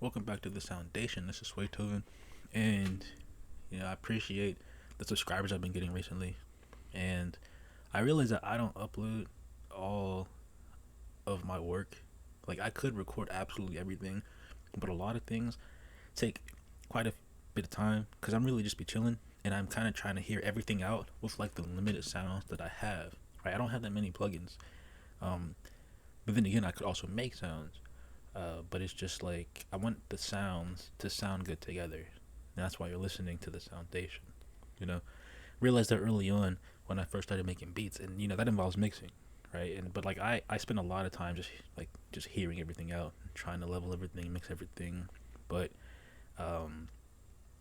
Welcome back to the Foundation. This is Swaythoven, and I appreciate the subscribers I've been getting recently. And I realize that I don't upload all of my work. Like I could record absolutely everything, but a lot of things take quite a bit of time because I'm really just be chilling, and I'm kind of trying to hear everything out with like the limited sounds that I have. Right, I don't have that many plugins. Um, but then again, I could also make sounds. But it's just like I want the sounds to sound good together. And that's why you're listening to the foundation. You know, realized that early on when I first started making beats, and that involves mixing, right? And but like I spend a lot of time just hearing everything out, trying to level everything, mix everything. But um,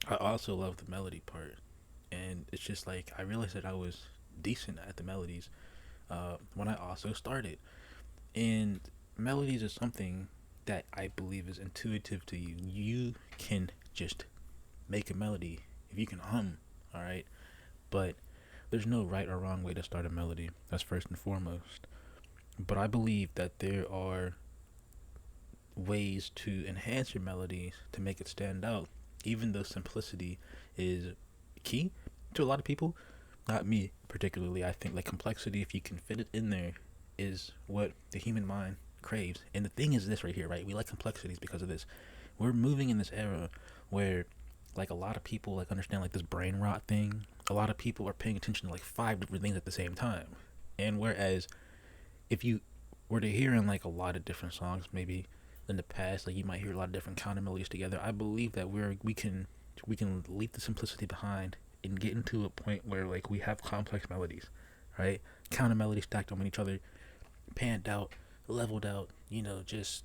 I also love the melody part, and it's just like I realized that I was decent at the melodies when I also started. And melodies is something that I believe is intuitive to you. You can just make a melody if you can hum, all right? But there's no right or wrong way to start a melody. That's first and foremost. But I believe that there are ways to enhance your melodies to make it stand out, even though simplicity is key to a lot of people. Not me particularly. I think like complexity, if you can fit it in there, is what the human mind craves. And the thing is this right here, right? We like complexities because of this. We're moving in this era where like a lot of people like understand like this brain rot thing. A lot of people are paying attention to like five different things at the same time. And whereas if you were to hear in like a lot of different songs, maybe in the past, like you might hear a lot of different counter melodies together. I believe that we can leave the simplicity behind and get into a point where like we have complex melodies, right? Counter melodies stacked on each other, panned out, leveled out, just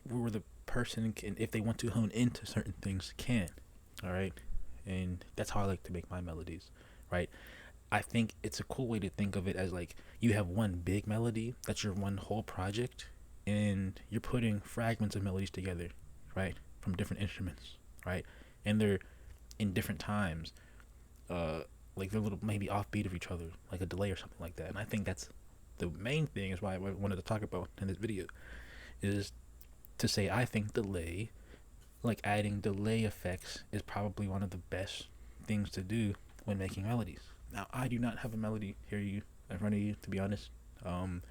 where the person can, if they want to hone into certain things, can. All right, and that's how I like to make my melodies, right? I think it's a cool way to think of it as like you have one big melody that's your one whole project, and you're putting fragments of melodies together, right, from different instruments, right, and they're in different times, uh, like they're a little maybe offbeat of each other, like a delay or something like that. And I think that's the main thing is why I wanted to talk about in this video is to say I think delay, like adding delay effects, is probably one of the best things to do when making melodies. Now I do not have a melody here you in front of you, to be honest. Um,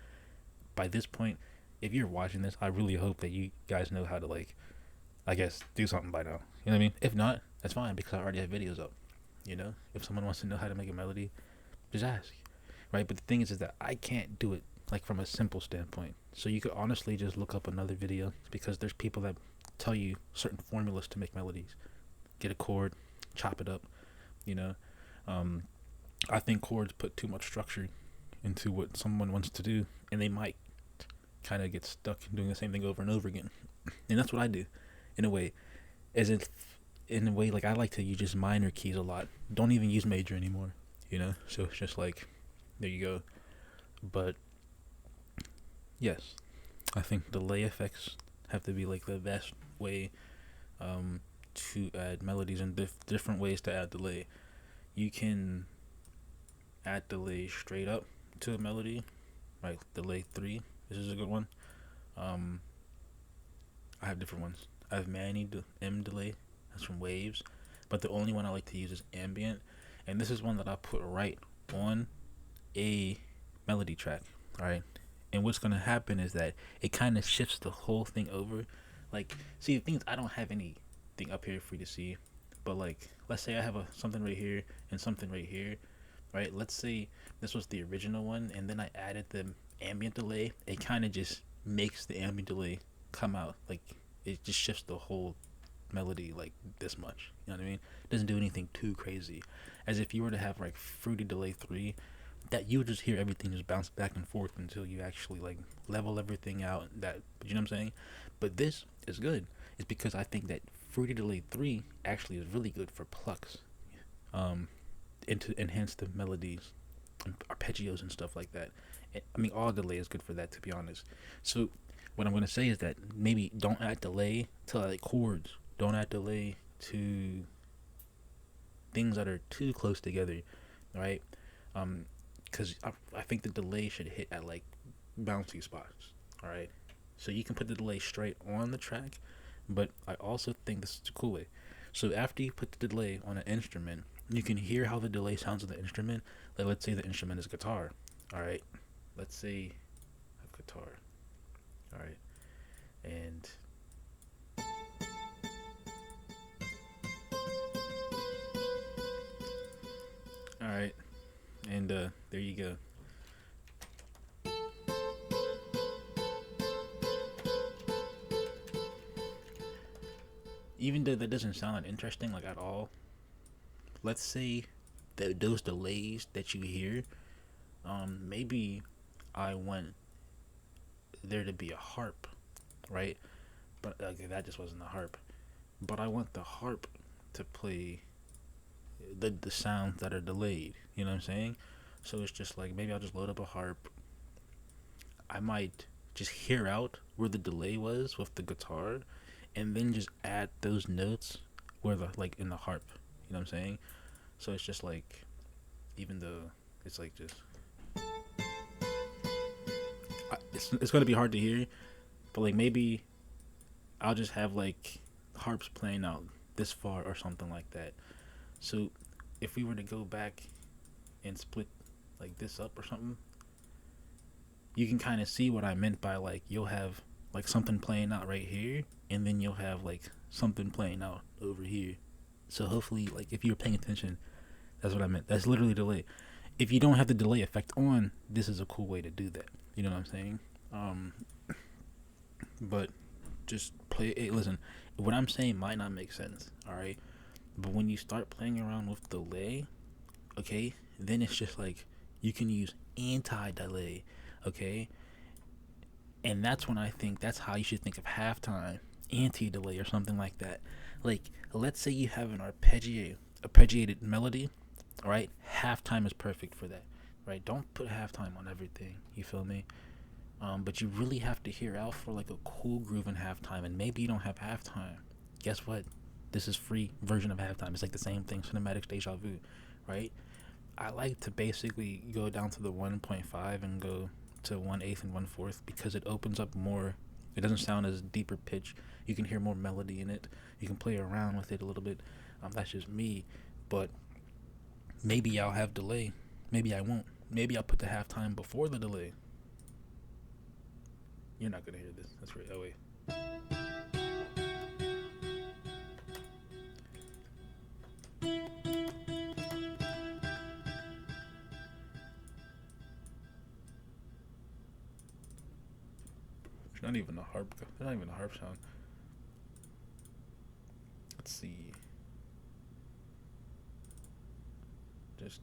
by this point, if you're watching this, I really hope that you guys know how to like, I guess, do something by now. You know what I mean? If not, that's fine because I already have videos up. If someone wants to know how to make a melody, just ask, right? But the thing is that I can't do it like from a simple standpoint. So you could honestly just look up another video because there's people that tell you certain formulas to make melodies. Get a chord, chop it up. You know, um, I think chords put too much structure into what someone wants to do, and they might kind of get stuck doing the same thing over and over again. And that's what I do, in a way, as if in a way like I like to use just minor keys a lot. Don't even use major anymore. So it's just like there you go. But yes, I think delay effects have to be like the best way to add melodies and different ways to add delay. You can add delay straight up to a melody, like delay 3. This is a good one. Um, I have different ones. I have M delay. That's from Waves, but the only one I like to use is ambient, and this is one that I put right on a melody track. All right, and what's gonna happen is that it kind of shifts the whole thing over. Like, see, the thing is, I don't have anything up here for you to see, but like, let's say I have something right here and something right here, right? Let's say this was the original one, and then I added the ambient delay. It kind of just makes the ambient delay come out like it just shifts the whole melody like this much. You know what I mean? It doesn't do anything too crazy. As if you were to have like Fruity Delay 3, that you would just hear everything just bounce back and forth until you actually like level everything out. That, you know what I'm saying? But this is good. It's because I think that Fruity Delay 3 actually is really good for plucks. And to enhance the melodies, arpeggios and stuff like that. I mean, all delay is good for that, to be honest. So what I'm gonna say is that maybe don't add delay to like chords. Don't add delay to things that are too close together, right? Because I think the delay should hit at like bouncy spots. All right, so you can put the delay straight on the track, But I also think this is a cool way. So after you put the delay on an instrument, you can hear how the delay sounds on the instrument. Like let's say the instrument is guitar. All right. Let's say a guitar. All right. And all right. And there you go. Even though that doesn't sound interesting like at all, let's say that those delays that you hear, maybe I want there to be a harp, right? But okay, that just wasn't a harp. But I want the harp to play the sounds that are delayed. You know what I'm saying? So it's just like maybe I'll just load up a harp. I might just hear out where the delay was with the guitar, and then just add those notes where the like in the harp. You know what I'm saying? So it's just like, even though it's like just, it's gonna be hard to hear, but like maybe I'll just have like harps playing out this far or something like that. So if we were to go back and split like this up or something, you can kind of see what I meant by like you'll have like something playing out right here, and then you'll have like something playing out over here. So hopefully, like if you're paying attention, that's what I meant. That's literally delay. If you don't have the delay effect on, this is a cool way to do that. You know what I'm saying? Um, but just play. Hey, listen, what I'm saying might not make sense. All right, but when you start playing around with delay, okay, then it's just like you can use anti-delay, okay, and that's when I think that's how you should think of halftime, anti-delay or something like that. Like, let's say you have an arpeggiated melody, all right. Halftime is perfect for that, right? Don't put halftime on everything. You feel me? But you really have to hear out for like a cool groove in halftime, and maybe you don't have halftime. Guess what? This is free version of halftime. It's like the same thing, cinematic deja vu, right? I like to basically go down to the 1.5 and go to 1/8 and 1/4 because it opens up more. It doesn't sound as deeper pitch. You can hear more melody in it. You can play around with it a little bit. That's just me, but maybe I'll have delay. Maybe I won't. Maybe I'll put the halftime before the delay. You're not gonna hear this. That's right. Oh wait. It's not even a harp. It's not even a harp sound. Let's see. Just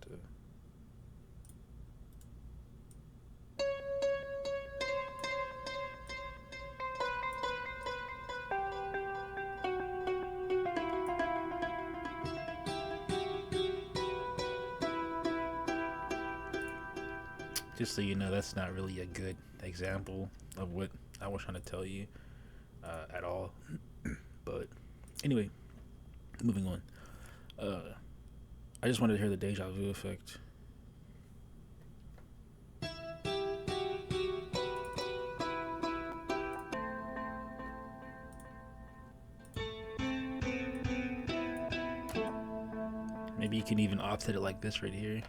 just so you know, that's not really a good example of what I was trying to tell you at all. But anyway, moving on. I just wanted to hear the deja vu effect. Maybe you can even offset it like this right here.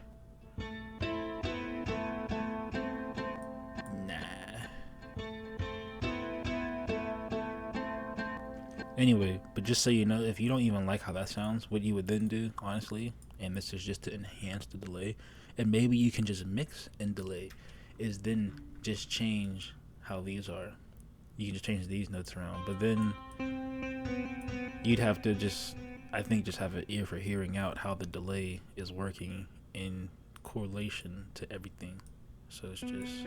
Nah. Anyway, but just so you know, if you don't even like how that sounds, what you would then do, honestly, and this is just to enhance the delay, and maybe you can just mix and delay, is then just change how these are. You can just change these notes around, but then you'd have to just, I think, just have an ear for hearing out how the delay is working in correlation to everything. So it's just.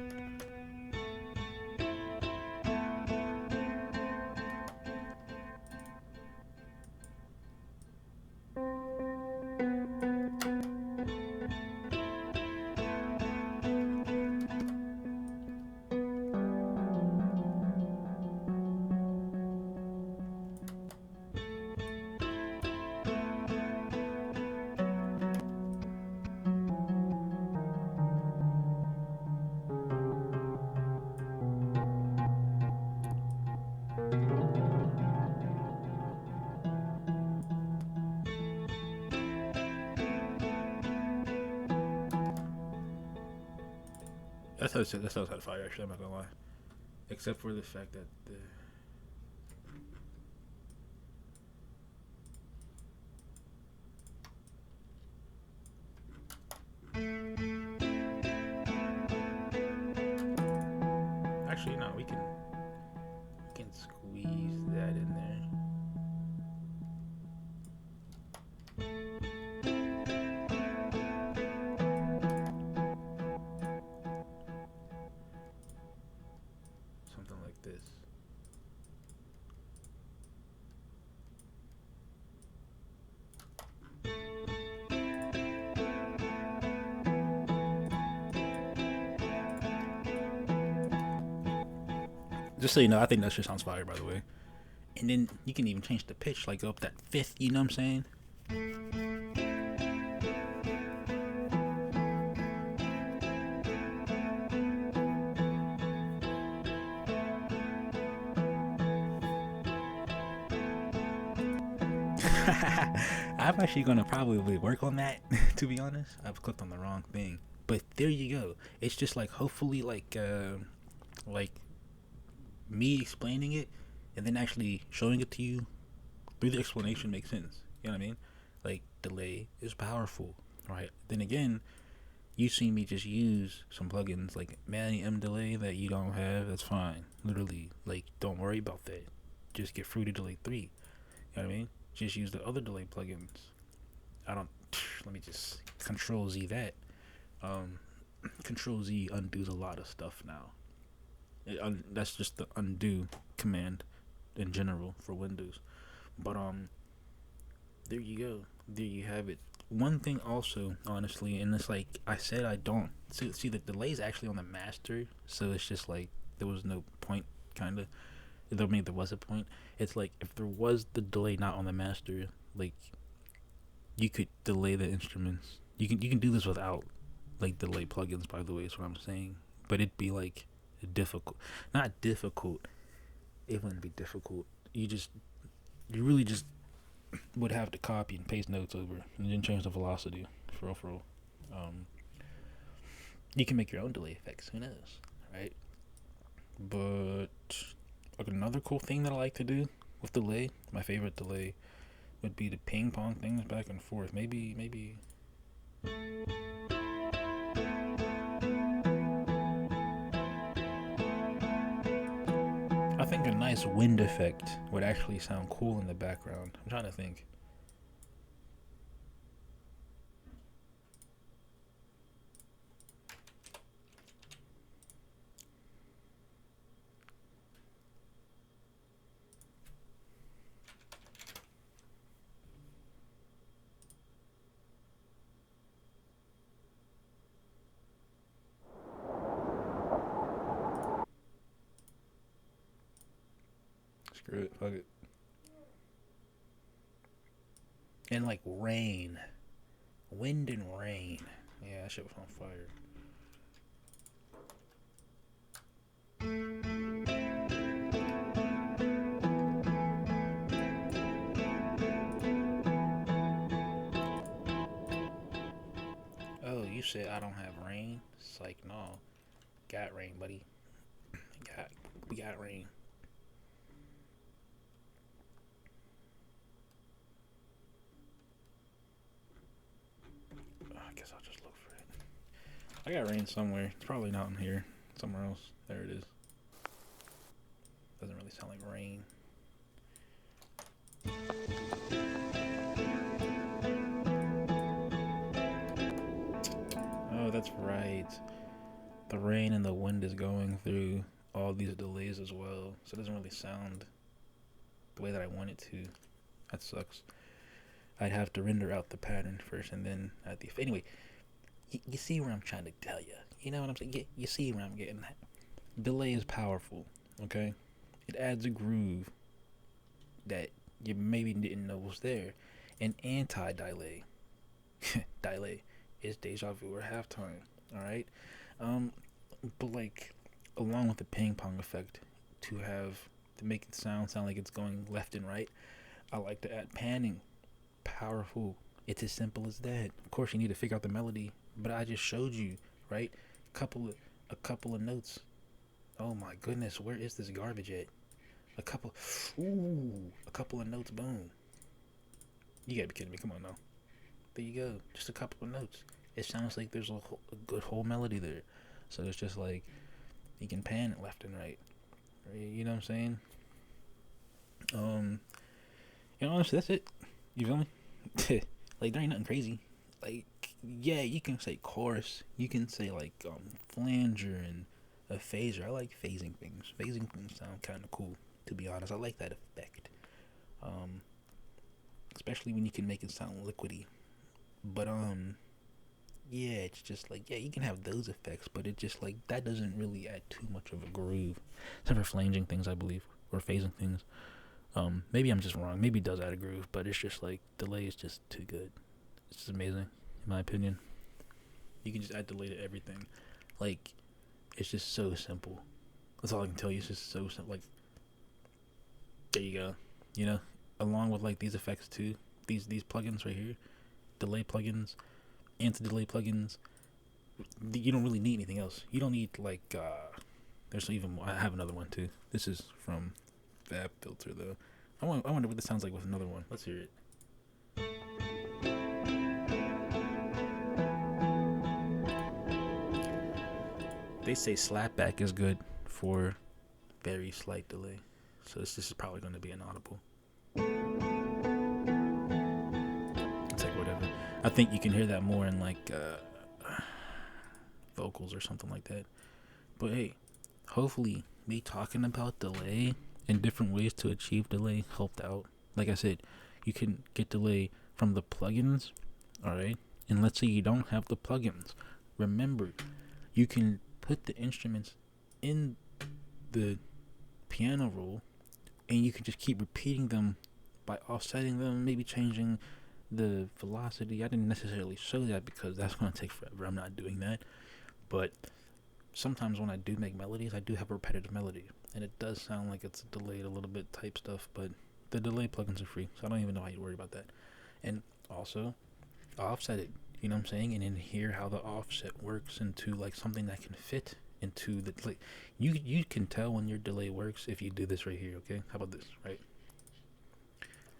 that still had fire. Actually, I'm not gonna lie. Except for the fact that the actually no, we can squeeze that in there. Something like this. Just so you know, I think that shit sounds fire, by the way. And then you can even change the pitch, like up that fifth. You know what I'm saying? I'm actually gonna probably work on that. To be honest, I've clicked on the wrong thing, but there you go. It's just like hopefully like me explaining it and then actually showing it to you through the explanation makes sense. You know what I mean? Like delay is powerful, right? Then again, you see me just use some plugins like Manny M delay that you don't have. That's fine. Literally, like don't worry about that. Just get Fruity Delay 3. You know what I mean? Just use the other delay plugins. I don't. Let me just Control Z that. Um, Control Z undoes a lot of stuff now. That's just the undo command in general for Windows. But there you go. There you have it. One thing also, honestly, and it's like I said, I don't see the delay is actually on the master, so it's just like there was no point, kind of. I mean, there was a point. It's like if there was the delay not on the master, like you could delay the instruments. You can do this without like delay plugins. By the way, is what I'm saying. But it'd be like difficult, not difficult. It wouldn't be difficult. You really just would have to copy and paste notes over and then change the velocity. For real. You can make your own delay effects. Who knows, right? But like another cool thing that I like to do with delay, my favorite delay, would be to ping pong things back and forth. Maybe. I think a nice wind effect would actually sound cool in the background. I'm trying to think. Screw it, fuck it. And like rain, wind and rain. Yeah, that shit was on fire. Oh, you said I don't have rain? It's like no, got rain, buddy. Got we got rain. I guess I'll just look for it. I got rain somewhere. It's probably not in here. Somewhere else. There it is. Doesn't really sound like rain. Oh, that's right. The rain and the wind is going through all these delays as well. So it doesn't really sound the way that I want it to. That sucks. I'd have to render out the pattern first and then at the... Anyway, you see where I'm trying to tell you. You know what I'm saying? You see where I'm getting at. Delay is powerful, okay? It adds a groove that you maybe didn't know was there. And anti-delay, delay is deja vu or halftime, alright? But like, along with the ping pong effect, to make it sound like it's going left and right, I like to add panning. Powerful. It's as simple as that. Of course, you need to figure out the melody, but I just showed you, right? A couple of notes. Oh my goodness, where is this garbage at? A couple. Ooh, a couple of notes. Boom. You gotta be kidding me. Come on now. There you go. Just a couple of notes. It sounds like there's a good whole melody there. So it's just like you can pan it left and right. You know what I'm saying? Um, honestly, that's it. You feel me? Like there ain't nothing crazy. Like yeah, you can say chorus. You can say like flanger and a phaser. I like phasing things. Phasing things sound kind of cool. To be honest, I like that effect. Um, especially when you can make it sound liquidy. But yeah, it's just like yeah, you can have those effects, but it just like that doesn't really add too much of a groove. Except for flanging things, I believe, or phasing things. Maybe I'm just wrong. Maybe it does add a groove, but it's just like delay is just too good. It's just amazing, in my opinion. You can just add delay to everything. Like it's just so simple. That's all I can tell you. It's just so simple. Like there you go. You know, along with like these effects too. These plugins right here, delay plugins, anti-delay plugins. You don't really need anything else. You don't need like there's even more. I have another one too. This is from Fab Filter though. I wonder what this sounds like with another one. Let's hear it. They say slapback is good for very slight delay. So this is probably going to be inaudible. It's like whatever. I think you can hear that more in like vocals or something like that. But hey, hopefully me talking about delay and different ways to achieve delay helped out. Like I said, you can get delay from the plugins, alright? And let's say you don't have the plugins. Remember, you can put the instruments in the piano roll and you can just keep repeating them by offsetting them, maybe changing the velocity. I didn't necessarily show that because that's going to take forever. I'm not doing that. But sometimes when I do make melodies, I do have a repetitive melody. And it does sound like it's delayed a little bit type stuff, but the delay plugins are free, so I don't even know how you worry about that. And also, offset it, you know what I'm saying? And then hear how the offset works into like something that can fit into the like you can tell when your delay works if you do this right here, okay? How about this, right?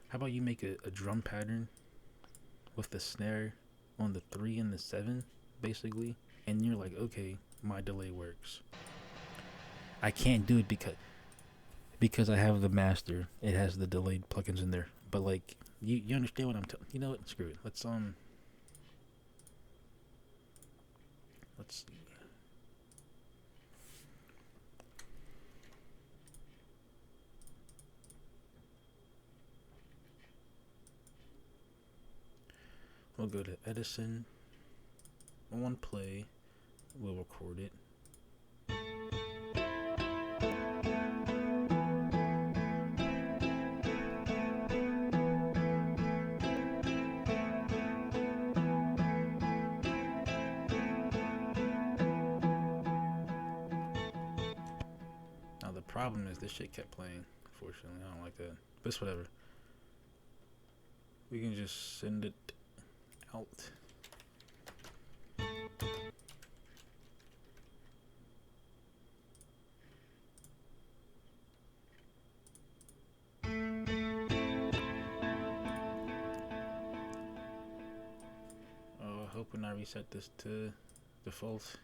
How about you make a drum pattern with the snare on the 3 and the 7, basically, and you're like, okay, my delay works. I can't do it because I have the master. It has the delayed plugins in there. But like you understand what I'm telling. You know what? Screw it. Let's see. We'll go to Edison. On play. We'll record it. Now the problem is this shit kept playing. Unfortunately, I don't like that. But it's whatever. We can just send it out. I hope when I reset this to default.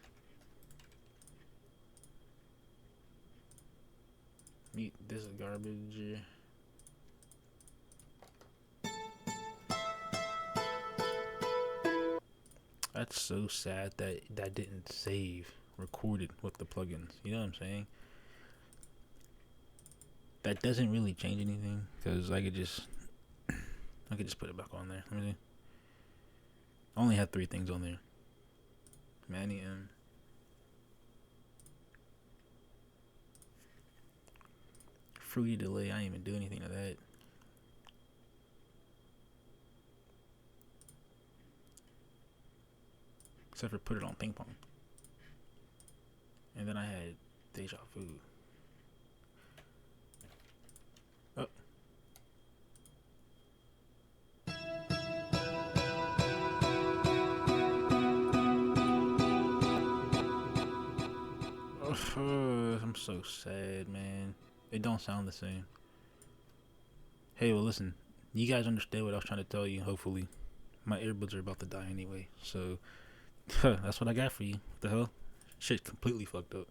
Mute this garbage. That's so sad that that didn't save recorded with the plugins. You know what I'm saying? That doesn't really change anything because I could just put it back on there. Let me see. I only had 3 things on there. Manny M. Fruity delay. I didn't even do anything to that. Except for put it on ping pong. And then I had deja vu. Oh. so sad, man. It don't sound the same. Hey, well, listen. You guys understand what I was trying to tell you. Hopefully, my earbuds are about to die anyway. So that's what I got for you. What the hell? Shit, completely fucked up.